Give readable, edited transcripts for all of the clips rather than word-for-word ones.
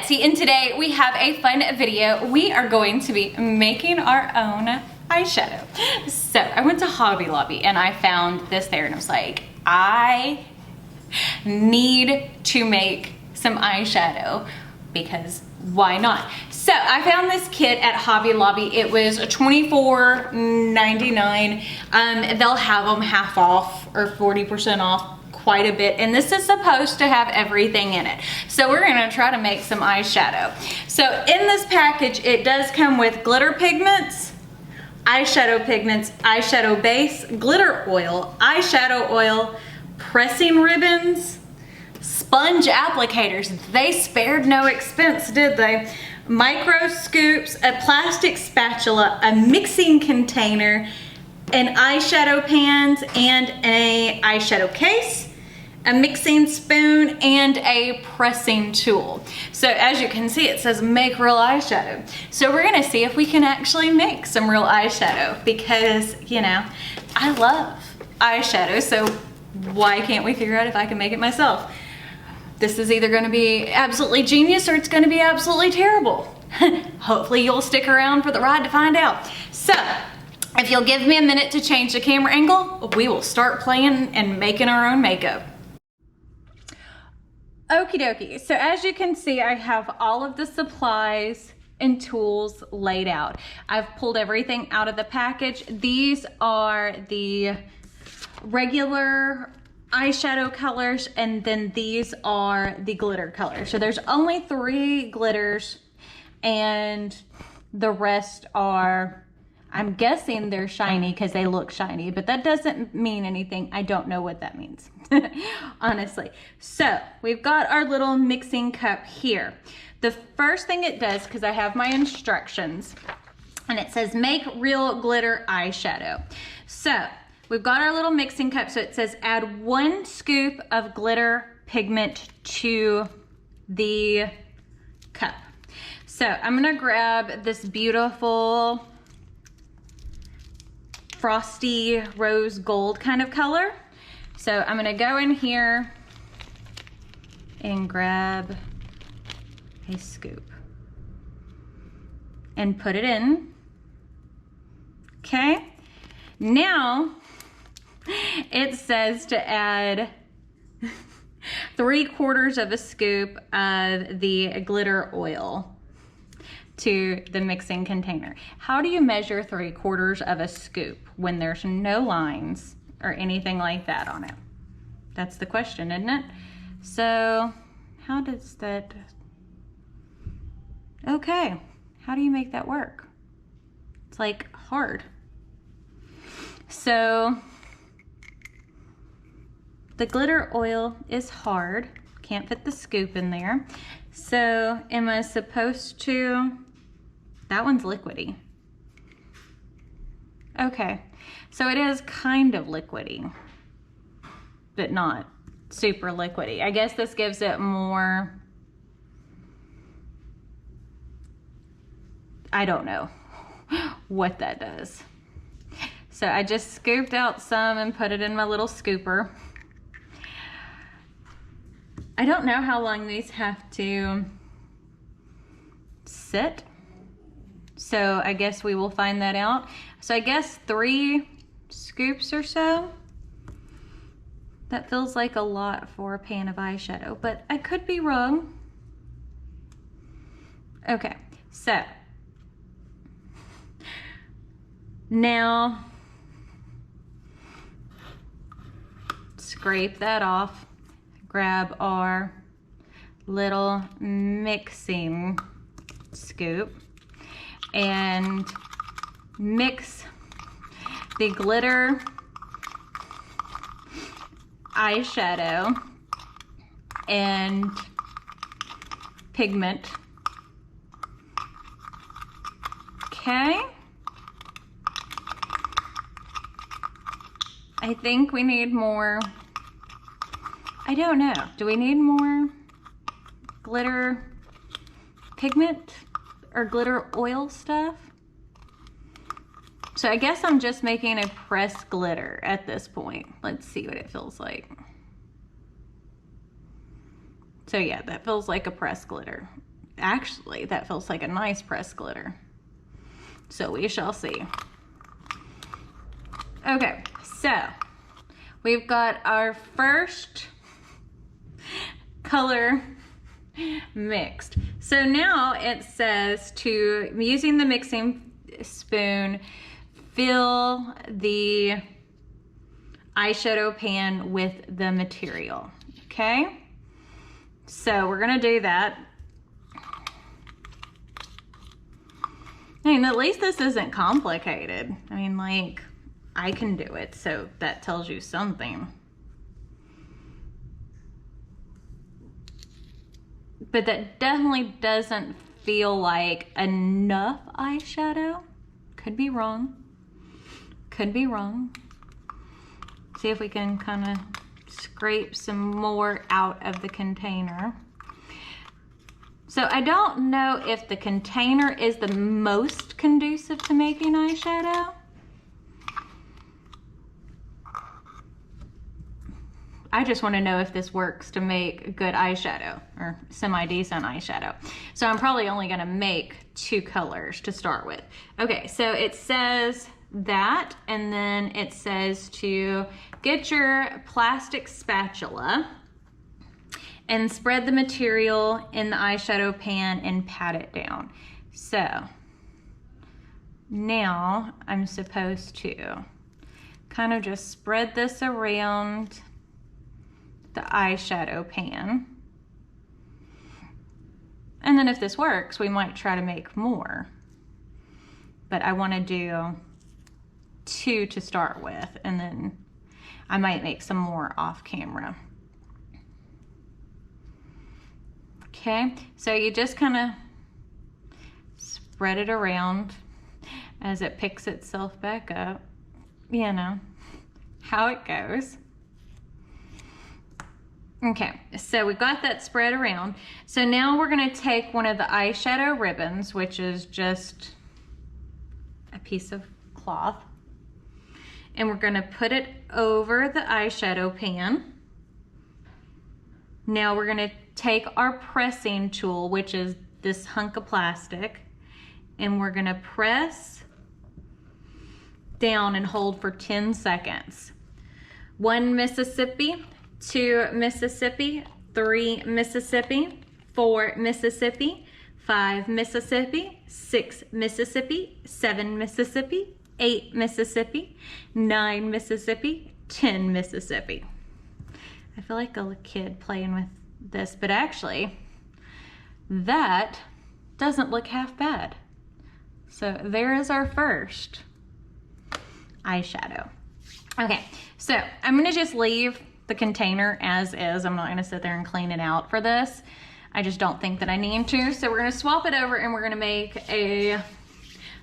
Betsy, and today we have a fun video. We are going to be making our own eyeshadow. So I went to Hobby Lobby and I found this there and I was like, I need to make some eyeshadow because why not? So I found this kit at Hobby Lobby. It was $24.99. They'll have them half off or 40% off quite a bit, and this is supposed to have everything in it. So we're gonna try to make some eyeshadow. So in this package, it does come with glitter pigments, eyeshadow base, glitter oil, eyeshadow oil, pressing ribbons, sponge applicators. They spared no expense, did they? Micro scoops, a plastic spatula, a mixing container, an eyeshadow pans, and an eyeshadow case, a mixing spoon, and a pressing tool. So as you can see, it says make real eyeshadow. So we're gonna see if we can actually make some real eyeshadow because, you know, I love eyeshadow, so why can't we figure out if I can make it myself? This is either gonna be absolutely genius or it's gonna be absolutely terrible. Hopefully you'll stick around for the ride to find out. So, if you'll give me a minute to change the camera angle, we will start playing and making our own makeup. Okie dokie, so as you can see, I have all of the supplies and tools laid out. I've pulled everything out of the package. These are the regular eyeshadow colors, and then these are the glitter colors. So there's only 3 glitters, and the rest are, I'm guessing they're shiny because they look shiny, but that doesn't mean anything. I don't know what that means, honestly. So we've got our little mixing cup here. The first thing it does, because I have my instructions, and it says make real glitter eyeshadow. So we've got our little mixing cup. So it says add 1 scoop of glitter pigment to the cup. So I'm gonna grab this beautiful frosty rose gold kind of color. So I'm gonna go in here and grab a scoop and put it in. Okay, now it says to add 3/4 of a scoop of the glitter oil to the mixing container. How do you measure 3/4 of a scoop when there's no lines or anything like that on it? That's the question, isn't it? So how does that, okay, how do you make that work? It's like hard. So the glitter oil is hard, can't fit the scoop in there. So am I supposed to, that one's liquidy. Okay, so it is kind of liquidy, but not super liquidy. I guess this gives it more, I don't know what that does. So I just scooped out some and put it in my little scooper. I don't know how long these have to sit, so I guess we will find that out. So I guess 3 scoops or so. That feels like a lot for a pan of eyeshadow, but I could be wrong. Okay, so now scrape that off. Grab our little mixing scoop and mix the glitter eyeshadow and pigment. Okay. I think we need more. I don't know. Do we need more glitter pigment or glitter oil stuff? So I guess I'm just making a pressed glitter at this point. Let's see what it feels like. So yeah, that feels like a pressed glitter. Actually, that feels like a nice pressed glitter. So we shall see. Okay, so we've got our first color mixed. So now it says to, using the mixing spoon, fill the eyeshadow pan with the material, okay? So we're gonna do that. I mean, at least this isn't complicated. I mean, like, I can do it, so that tells you something. But that definitely doesn't feel like enough eyeshadow. Could be wrong. Could be wrong. See if we can kind of scrape some more out of the container. So I don't know if the container is the most conducive to making eyeshadow. I just want to know if this works to make good eyeshadow or semi-decent eyeshadow. So I'm probably only going to make 2 colors to start with. Okay, so it says that, and then it says to get your plastic spatula and spread the material in the eyeshadow pan and pat it down. So now I'm supposed to kind of just spread this around the eyeshadow pan. And then if this works, we might try to make more. But I want to do 2 to start with, and then I might make some more off camera. Okay, so you just kind of spread it around as it picks itself back up. You know how it goes. Okay, so we got that spread around. So now we're gonna take one of the eyeshadow ribbons, which is just a piece of cloth, and we're gonna put it over the eyeshadow pan. Now we're gonna take our pressing tool, which is this hunk of plastic, and we're gonna press down and hold for 10 seconds. 1 Mississippi, 2 Mississippi, 3 Mississippi, 4 Mississippi, 5 Mississippi, 6 Mississippi, 7 Mississippi, 8 Mississippi, 9 Mississippi, 10 Mississippi. I feel like a kid playing with this, but actually that doesn't look half bad. So there is our first eyeshadow. Okay, so I'm gonna just leave the container as is. I'm not gonna sit there and clean it out for this. I just don't think that I need to. So we're gonna swap it over and we're gonna make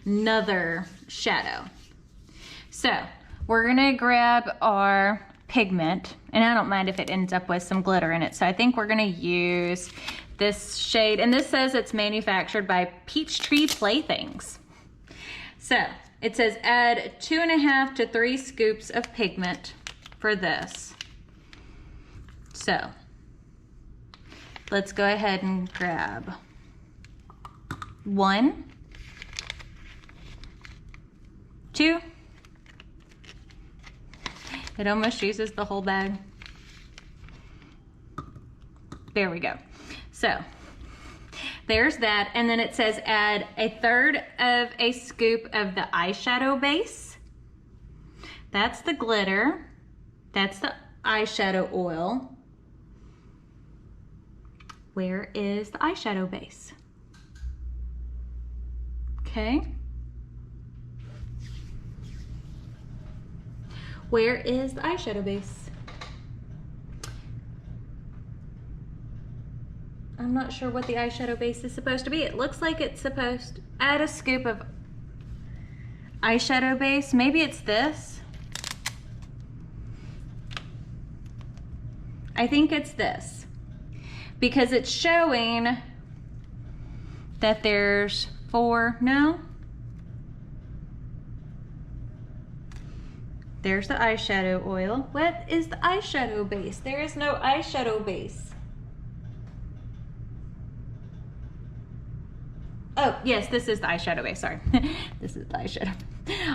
another shadow. So we're gonna grab our pigment, and I don't mind if it ends up with some glitter in it. So I think we're gonna use this shade, and this says it's manufactured by Peachtree Playthings. So it says add 2.5 to 3 scoops of pigment for this. So let's go ahead and grab 1, 2. It almost uses the whole bag. There we go. So there's that, and then it says add 1/3 of a scoop of the eyeshadow base. That's the glitter. That's the eyeshadow oil. Where is the eyeshadow base? Okay. Where is the eyeshadow base? I'm not sure what the eyeshadow base is supposed to be. It looks like it's supposed to add a scoop of eyeshadow base. Maybe it's this. I think it's this, because it's showing that there's 4, no? There's the eyeshadow oil. What is the eyeshadow base? There is no eyeshadow base. Oh, yes, this is the eyeshadow base, sorry. This is the eyeshadow.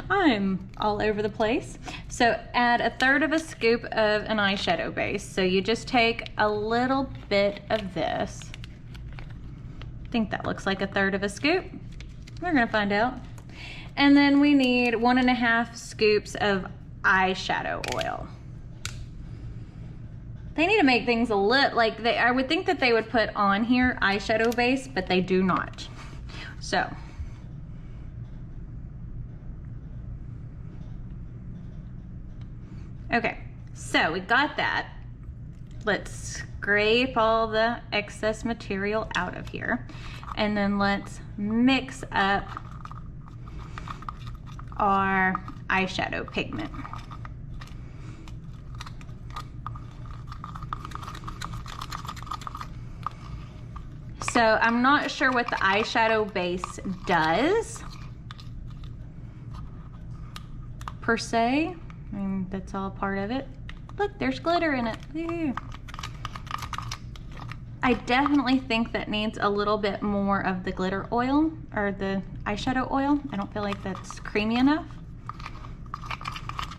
I'm all over the place. So add 1/3 of a scoop of an eyeshadow base. So you just take a little bit of this. I think that looks like 1/3 of a scoop. We're gonna find out. And then we need 1.5 scoops of eyeshadow oil. They need to make things a little, like I would think that they would put on here eyeshadow base, but they do not. So, okay, so we got that. Let's scrape all the excess material out of here. And then let's mix up our eyeshadow pigment. So I'm not sure what the eyeshadow base does per se. I mean, that's all part of it. Look, there's glitter in it. Ew. I definitely think that needs a little bit more of the glitter oil or the eyeshadow oil. I don't feel like that's creamy enough.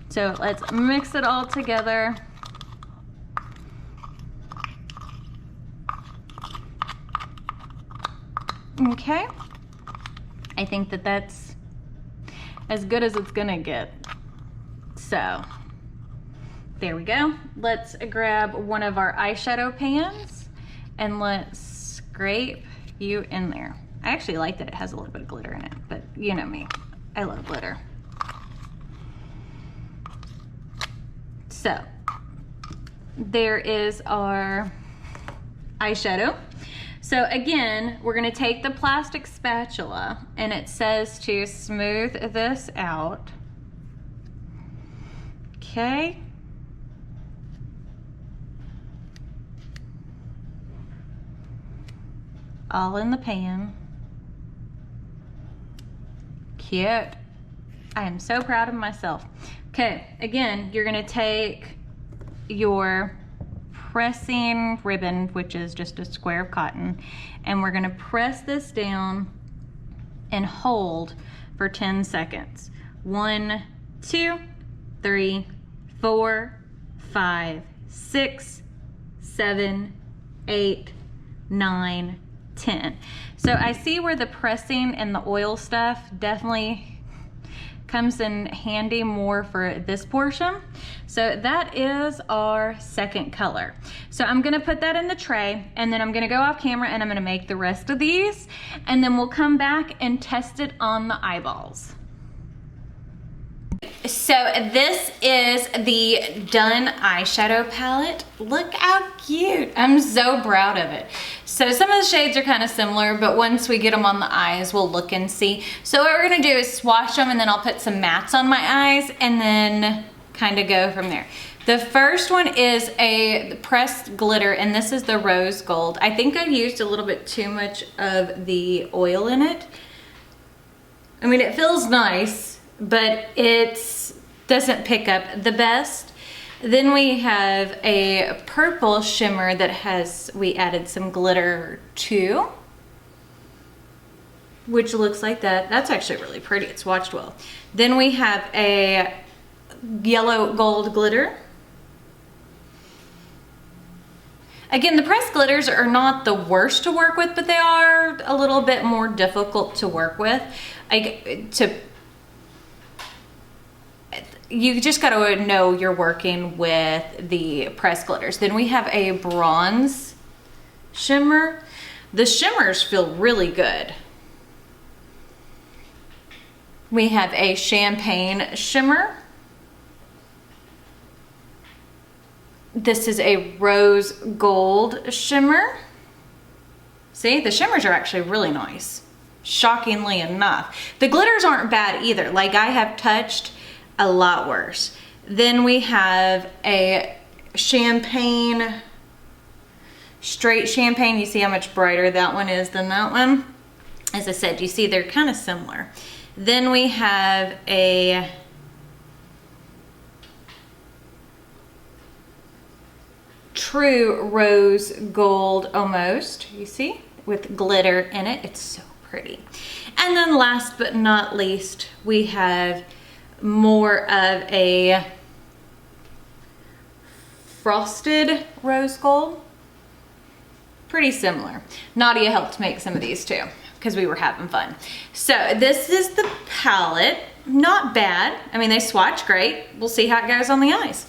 So let's mix it all together. Okay, I think that that's as good as it's gonna get. So there we go. Let's grab one of our eyeshadow pans and let's scrape you in there. I actually like that it has a little bit of glitter in it, but you know me, I love glitter. So there is our eyeshadow. So again, we're gonna take the plastic spatula and it says to smooth this out. Okay. All in the pan. Cute. I am so proud of myself. Okay, again, you're gonna take your pressing ribbon, which is just a square of cotton, and we're gonna press this down and hold for 10 seconds. 1, 2, 3, 4, 5, 6, 7, 8, 9, 10. So I see where the pressing and the oil stuff definitely comes in handy more for this portion. So that is our second color. So I'm gonna put that in the tray and then I'm gonna go off camera and I'm gonna make the rest of these and then we'll come back and test it on the eyeballs. So this is the done eyeshadow palette. Look how cute. I'm so proud of it. So some of the shades are kind of similar, but once we get them on the eyes, we'll look and see. So what we're gonna do is swatch them and then I'll put some mattes on my eyes and then kind of go from there. The first one is a pressed glitter and this is the rose gold. I think I've used a little bit too much of the oil in it. I mean, it feels nice, but it doesn't pick up the best. Then we have a purple shimmer that we added some glitter to, which looks like that. That's actually really pretty, it's swatched well. Then we have a yellow gold glitter. Again, the pressed glitters are not the worst to work with, but they are a little bit more difficult to work with. You just gotta know you're working with the pressed glitters. Then we have a bronze shimmer. The shimmers feel really good. We have a champagne shimmer. This is a rose gold shimmer. See, the shimmers are actually really nice, shockingly enough. The glitters aren't bad either. Like I have touched a lot worse. Then we have a champagne, straight champagne. You see how much brighter that one is than that one? As I said, you see they're kind of similar. Then we have a true rose gold almost, you see, with glitter in it. It's so pretty. pretty. And then last but not least, we have more of a frosted rose gold. Pretty similar. Nadia helped make some of these too, because we were having fun. So this is the palette. Not bad. I mean, they swatch great. We'll see how it goes on the eyes.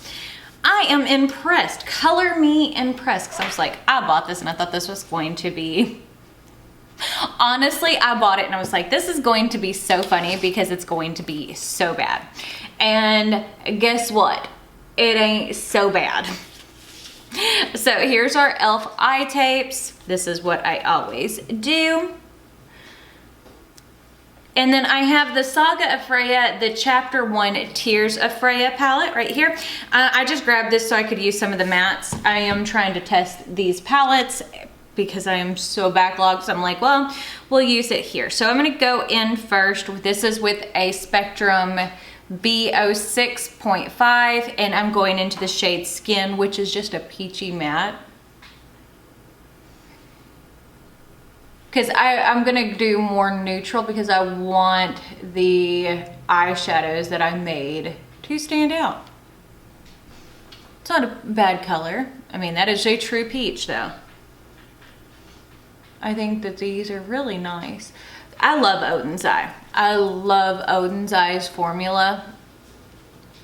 I am impressed. Color me impressed. Because I was like, I bought this and I thought this was going to be... Honestly, I bought it and I was like, this is going to be so funny because it's going to be so bad. And guess what? It ain't so bad. So here's our e.l.f. eye tapes. This is what I always do. And then I have the Saga of Freya, the Chapter 1 Tears of Freya palette right here. I just grabbed this so I could use some of the mattes. I am trying to test these palettes because I am so backlogged. So I'm like, well, we'll use it here. So I'm gonna go in first. This is with a Spectrum B06.5 and I'm going into the shade Skin, which is just a peachy matte. Because I'm gonna do more neutral because I want the eyeshadows that I made to stand out. It's not a bad color. I mean, that is a true peach though. I think that these are really nice. I love Odin's Eye. I love Odin's Eye's formula.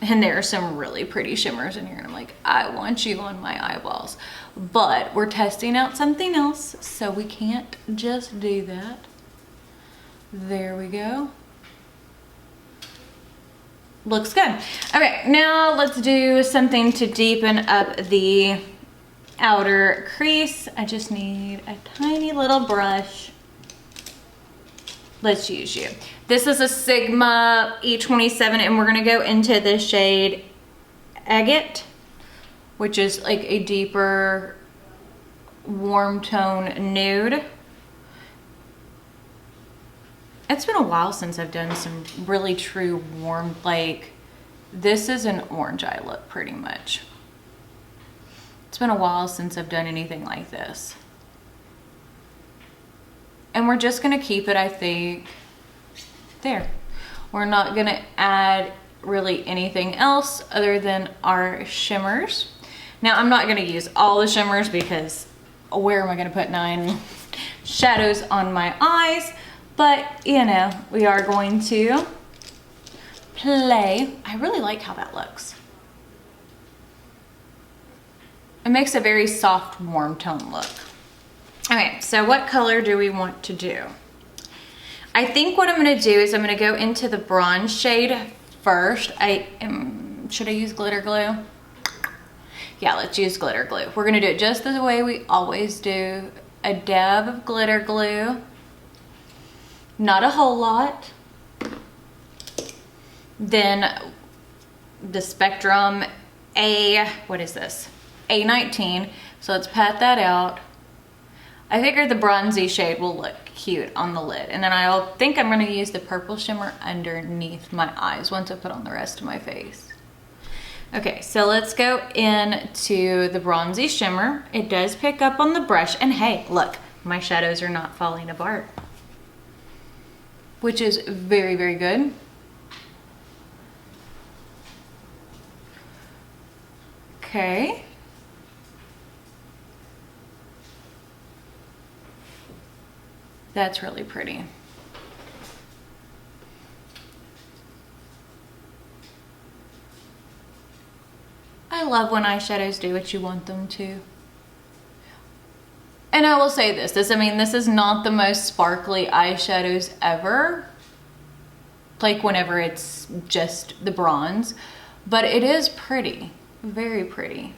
And there are some really pretty shimmers in here. And I'm like, I want you on my eyeballs. But we're testing out something else, so we can't just do that. There we go. Looks good. Okay, now let's do something to deepen up the outer crease. I just need a tiny little brush. Let's use you. This is a Sigma E27 and we're gonna go into the shade Agate, which is like a deeper warm tone nude. It's been a while since I've done some really true warm, like this is an orange eye look pretty much. It's been a while since I've done anything like this. And we're just gonna keep it, I think, there. We're not gonna add really anything else other than our shimmers. Now I'm not gonna use all the shimmers because where am I gonna put 9 shadows on my eyes? But you know, we are going to play. I really like how that looks. It makes a very soft, warm tone look. Okay, so what color do we want to do? I think what I'm gonna do is I'm gonna go into the bronze shade first. Should I use glitter glue? Yeah, let's use glitter glue. We're gonna do it just the way we always do. A dab of glitter glue. Not a whole lot. Then the Spectrum what is this? A19. So let's pat that out. I figured the bronzy shade will look cute on the lid. And then I think I'm gonna use the purple shimmer underneath my eyes once I put on the rest of my face. Okay, so let's go into the bronzy shimmer. It does pick up on the brush. And hey, look, my shadows are not falling apart, which is very, very good. Okay. That's really pretty. I love when eyeshadows do what you want them to. And I will say this, I mean, this is not the most sparkly eyeshadows ever. Like whenever it's just the bronze, but it is pretty, very pretty.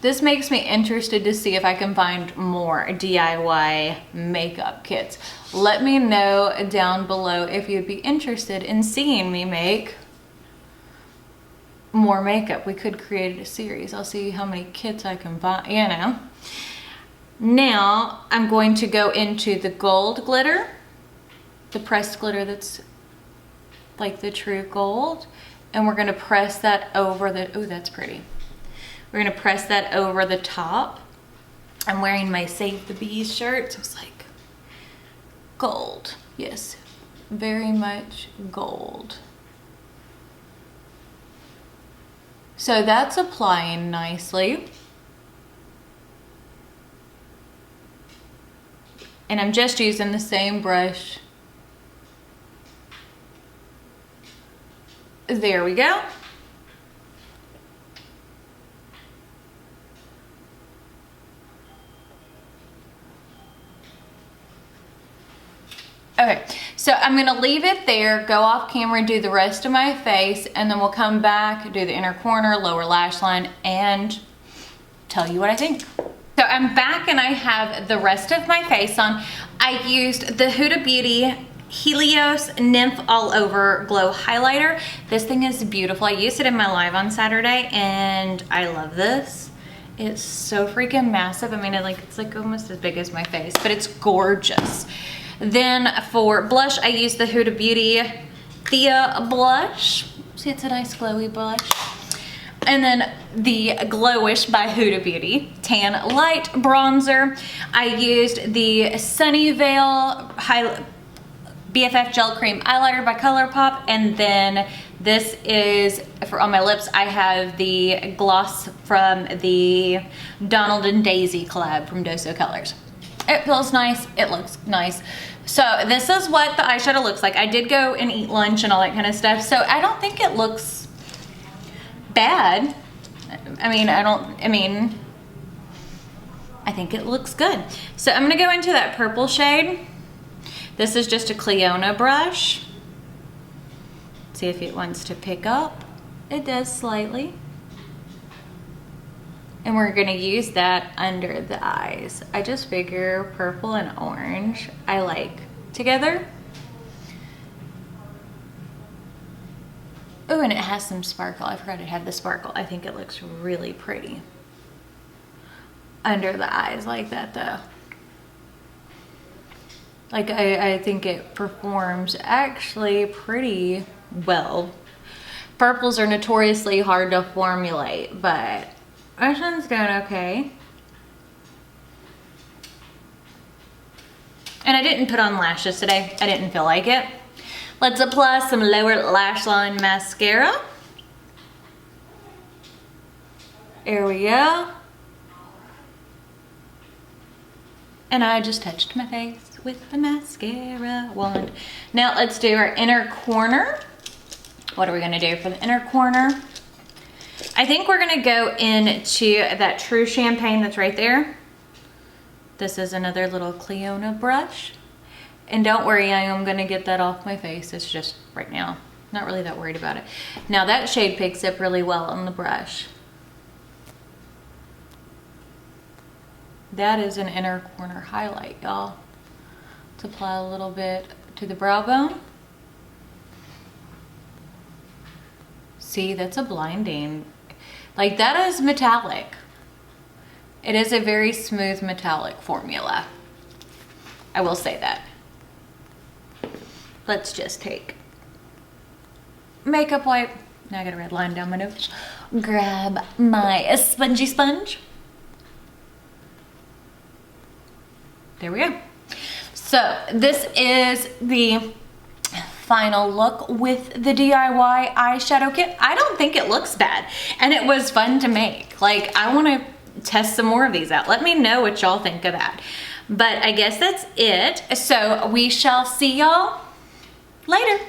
This makes me interested to see if I can find more DIY makeup kits. Let me know down below if you'd be interested in seeing me make more makeup. We could create a series. I'll see how many kits I can buy, you know. Now I'm going to go into the gold glitter, the pressed glitter that's like the true gold, and we're gonna press that over the, oh, that's pretty. We're gonna press that over the top I'm wearing my Save the Bees shirt, so it's like gold. Yes, very much gold. So that's applying nicely. And I'm just using the same brush. There we go. Okay, so I'm gonna leave it there, go off camera, do the rest of my face, and then we'll come back, do the inner corner, lower lash line, and tell you what I think. So I'm back and I have the rest of my face on. I used the Huda Beauty Helios Nymph All Over Glow Highlighter. This thing is beautiful. I used it in my live on Saturday and I love this. It's so freaking massive. I mean, it's like almost as big as my face, but it's gorgeous. Then for blush, I used the Huda Beauty Thea blush. See, it's a nice glowy blush. And then the Glowish by Huda Beauty Tan Light Bronzer. I used the Sunnyvale BFF Gel Cream Eyeliner by ColourPop. And then this is, for on my lips, I have the gloss from the Donald and Daisy collab from Doso Colors. It feels nice, it looks nice. So this is what the eyeshadow looks like. I did go and eat lunch and all that kind of stuff, so I don't think it looks bad. I think it looks good. So I'm gonna go into that purple shade. This is just a Cleona brush. See if it wants to pick up. It does slightly. And we're gonna use that under the eyes. I just figure purple and orange I like together. Oh, and it has some sparkle. I forgot it had the sparkle. I think it looks really pretty under the eyes like that though. Like I think it performs actually pretty well. Purples are notoriously hard to formulate, but this one's doing okay. And I didn't put on lashes today. I didn't feel like it. Let's apply some lower lash line mascara. There we go. And I just touched my face with the mascara wand. Now let's do our inner corner. What are we gonna do for the inner corner? I think we're gonna go into that True Champagne that's right there. This is another little Cleona brush. And don't worry, I am gonna get that off my face. It's just right now, not really that worried about it. Now that shade picks up really well on the brush. That is an inner corner highlight, y'all. Let's apply a little bit to the brow bone. See, that's a blinding. Like that is metallic. It is a very smooth metallic formula. I will say that. Let's just take makeup wipe. Now I got a red line down my nose. Grab my spongy sponge. There we go. So this is the final look with the DIY eyeshadow kit. I don't think it looks bad, and it was fun to make. Like, I want to test some more of these out. Let me know what y'all think of that. But I guess that's it. So we shall see y'all later.